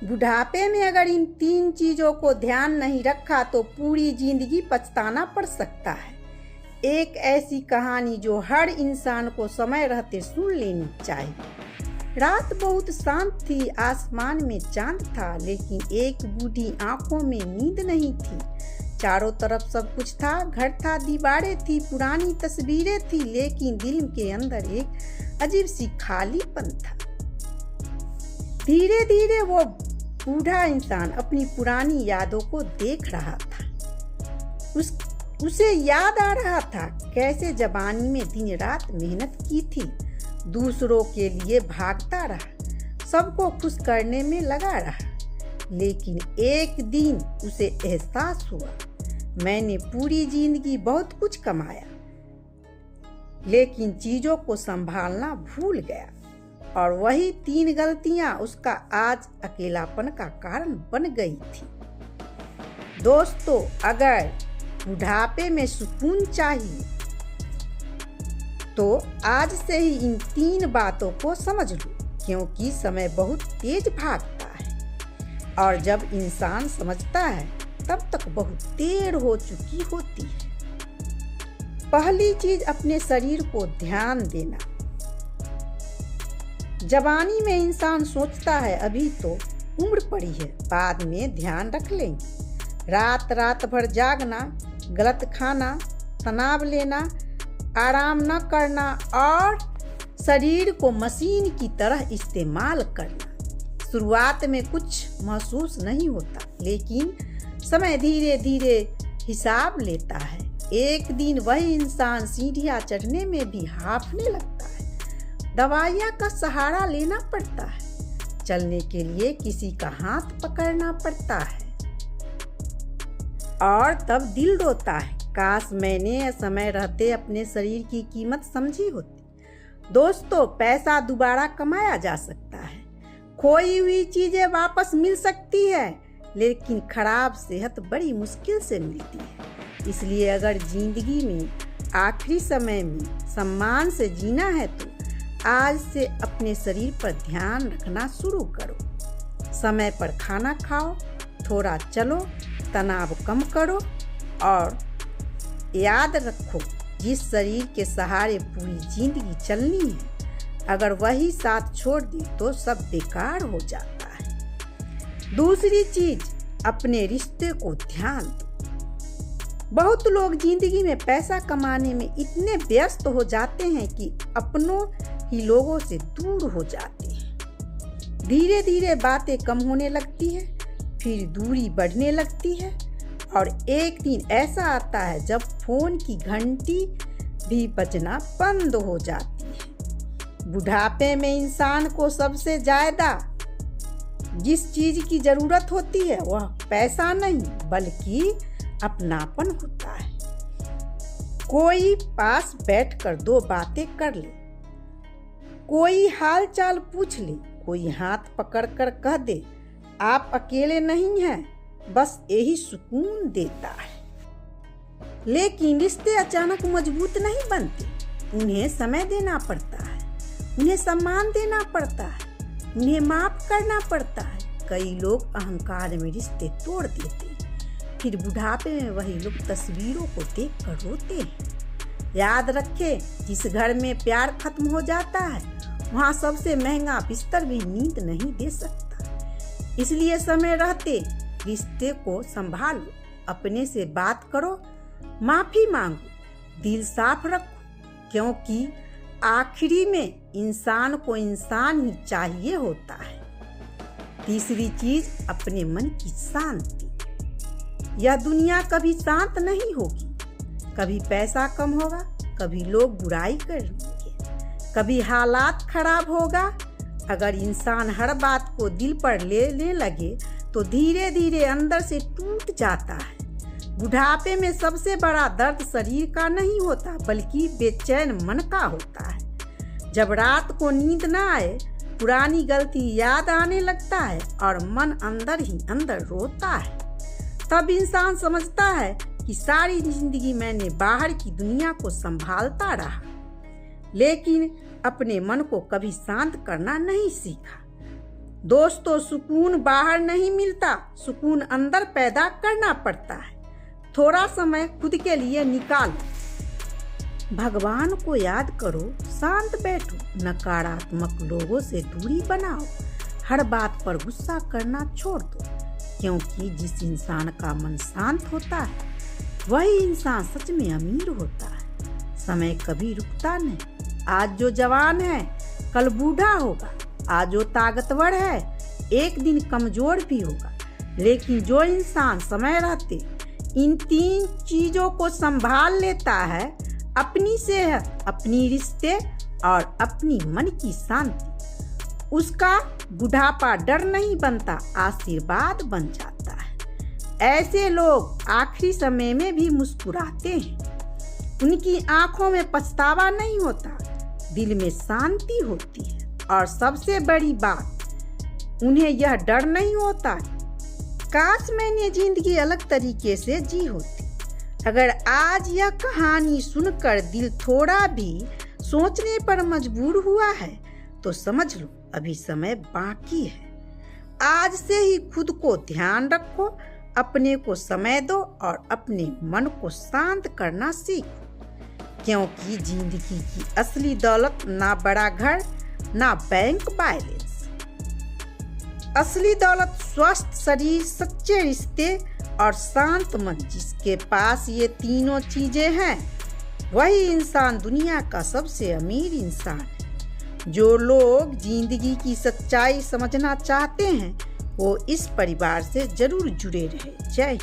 बुढ़ापे में अगर इन 3 चीजों को ध्यान नहीं रखा तो पूरी जिंदगी पछताना पड़ सकता है। एक ऐसी कहानी जो हर इंसान को समय रहते सुन लेनी चाहिए। रात बहुत शांत थी, आसमान में चांद था, लेकिन एक बूढ़ी आंखों में नींद नहीं थी। चारों तरफ सब कुछ था, घर था, दीवारें थी, पुरानी तस्वीरें थी, लेकिन दिल के अंदर एक अजीब सी खालीपन था। धीरे धीरे वो बूढ़ा इंसान अपनी पुरानी यादों को देख रहा था। उसे याद आ रहा था कैसे जवानी में दिन रात मेहनत की थी, दूसरों के लिए भागता रहा, सबको खुश करने में लगा रहा। लेकिन एक दिन उसे एहसास हुआ, मैंने पूरी जिंदगी बहुत कुछ कमाया, लेकिन चीजों को संभालना भूल गया। और वही 3 गलतियां उसका आज अकेलापन का कारण बन गई थी। दोस्तों, अगर बुढ़ापे में सुकून चाहिए तो आज से ही इन 3 बातों को समझ लो, क्योंकि समय बहुत तेज भागता है और जब इंसान समझता है तब तक बहुत देर हो चुकी होती है। पहली चीज, अपने शरीर को ध्यान देना। जवानी में इंसान सोचता है अभी तो उम्र पड़ी है, बाद में ध्यान रख लेंगे। रात भर जागना, गलत खाना, तनाव लेना, आराम न करना और शरीर को मशीन की तरह इस्तेमाल करना। शुरुआत में कुछ महसूस नहीं होता, लेकिन समय धीरे धीरे हिसाब लेता है। एक दिन वही इंसान सीढ़ियां चढ़ने में भी हांफने लगता है, दवाइयां का सहारा लेना पड़ता है, चलने के लिए किसी का हाथ पकड़ना पड़ता है और तब दिल रोता है, काश मैंने समय रहते अपने शरीर की कीमत समझी होती। दोस्तों, पैसा दोबारा कमाया जा सकता है, खोई हुई चीजें वापस मिल सकती है, लेकिन खराब सेहत बड़ी मुश्किल से मिलती है। इसलिए अगर जिंदगी में आखिरी समय में सम्मान से जीना है तो आज से अपने शरीर पर ध्यान रखना शुरू करो। समय पर खाना खाओ, थोड़ा चलो, तनाव कम करो और याद रखो, जिस शरीर के सहारे पूरी जिंदगी चलनी है, अगर वही साथ छोड़ दे तो सब बेकार हो जाता है। दूसरी चीज, अपने रिश्ते को ध्यान दो। बहुत लोग जिंदगी में पैसा कमाने में इतने व्यस्त हो जाते हैं कि अपनों ही लोगों से दूर हो जाते हैं। धीरे धीरे बातें कम होने लगती है, फिर दूरी बढ़ने लगती है और एक दिन ऐसा आता है जब फोन की घंटी भी बजना बंद हो जाती है। बुढ़ापे में इंसान को सबसे ज्यादा जिस चीज की जरूरत होती है वह पैसा नहीं बल्कि अपनापन होता है। कोई पास बैठकर 2 बातें कर ले, कोई हाल चाल पूछ ले, कोई हाथ पकड़कर कह दे आप अकेले नहीं हैं, बस यही सुकून देता है। लेकिन रिश्ते अचानक मजबूत नहीं बनते, उन्हें समय देना पड़ता है, उन्हें सम्मान देना पड़ता है, उन्हें माफ करना पड़ता है। कई लोग अहंकार में रिश्ते तोड़ देते हैं, फिर बुढ़ापे में वही लोग तस्वीरों को देखकर रोते हैं। याद रखें, जिस घर में प्यार खत्म हो जाता है वहाँ सबसे महंगा बिस्तर भी नींद नहीं दे सकता। इसलिए समय रहते रिश्ते को संभालो, अपने से बात करो, माफी मांगो, दिल साफ रखो, क्योंकि आखिरी में इंसान को इंसान ही चाहिए होता है। तीसरी चीज, अपने मन की शांति। यह दुनिया कभी शांत नहीं होगी, कभी पैसा कम होगा, कभी लोग बुराई करेंगे, कभी हालात खराब होगा। अगर इंसान हर बात को दिल पर लेने लगे तो धीरे धीरे अंदर से टूट जाता है। बुढ़ापे में सबसे बड़ा दर्द शरीर का नहीं होता बल्कि बेचैन मन का होता है। जब रात को नींद न आए, पुरानी गलती याद आने लगता है और मन अंदर ही अंदर रोता है, तब इंसान समझता है कि सारी जिंदगी मैंने बाहर की दुनिया को संभालता रहा, लेकिन अपने मन को कभी शांत करना नहीं सीखा। दोस्तों, सुकून बाहर नहीं मिलता, सुकून अंदर पैदा करना पड़ता है। थोड़ा समय खुद के लिए निकालो, भगवान को याद करो, शांत बैठो, नकारात्मक लोगों से दूरी बनाओ, हर बात पर गुस्सा करना छोड़ दो, क्योंकि जिस इंसान का मन शांत होता है वही इंसान सच में अमीर होता है। समय कभी रुकता नहीं, आज जो जवान है कल बूढ़ा होगा, आज जो ताकतवर है एक दिन कमजोर भी होगा। लेकिन जो इंसान समय रहते इन 3 चीजों को संभाल लेता है, अपनी सेहत, अपनी रिश्ते और अपनी मन की शांति, उसका बुढ़ापा डर नहीं बनता, आशीर्वाद बन जाता है। ऐसे लोग आखिरी समय में भी मुस्कुराते हैं, उनकी आंखों में पछतावा नहीं होता, दिल में शांति होती है, और सबसे बड़ी बात, उन्हें यह डर नहीं होता काश मैंने जिंदगी अलग तरीके से जी होती। अगर आज यह कहानी सुनकर दिल थोड़ा भी सोचने पर मजबूर हुआ है तो समझ लो अभी समय बाकी है। आज से ही खुद को ध्यान रखो, अपने को समय दो और अपने मन को शांत करना सीखो, क्योंकि जिंदगी की असली दौलत ना बड़ा घर ना बैंक बैलेंस, असली दौलत स्वस्थ शरीर, सच्चे रिश्ते और शांत मन। जिसके पास ये तीनों चीजें हैं वही इंसान दुनिया का सबसे अमीर इंसान है। जो लोग जिंदगी की सच्चाई समझना चाहते हैं वो इस परिवार से जरूर जुड़े रहे। जय।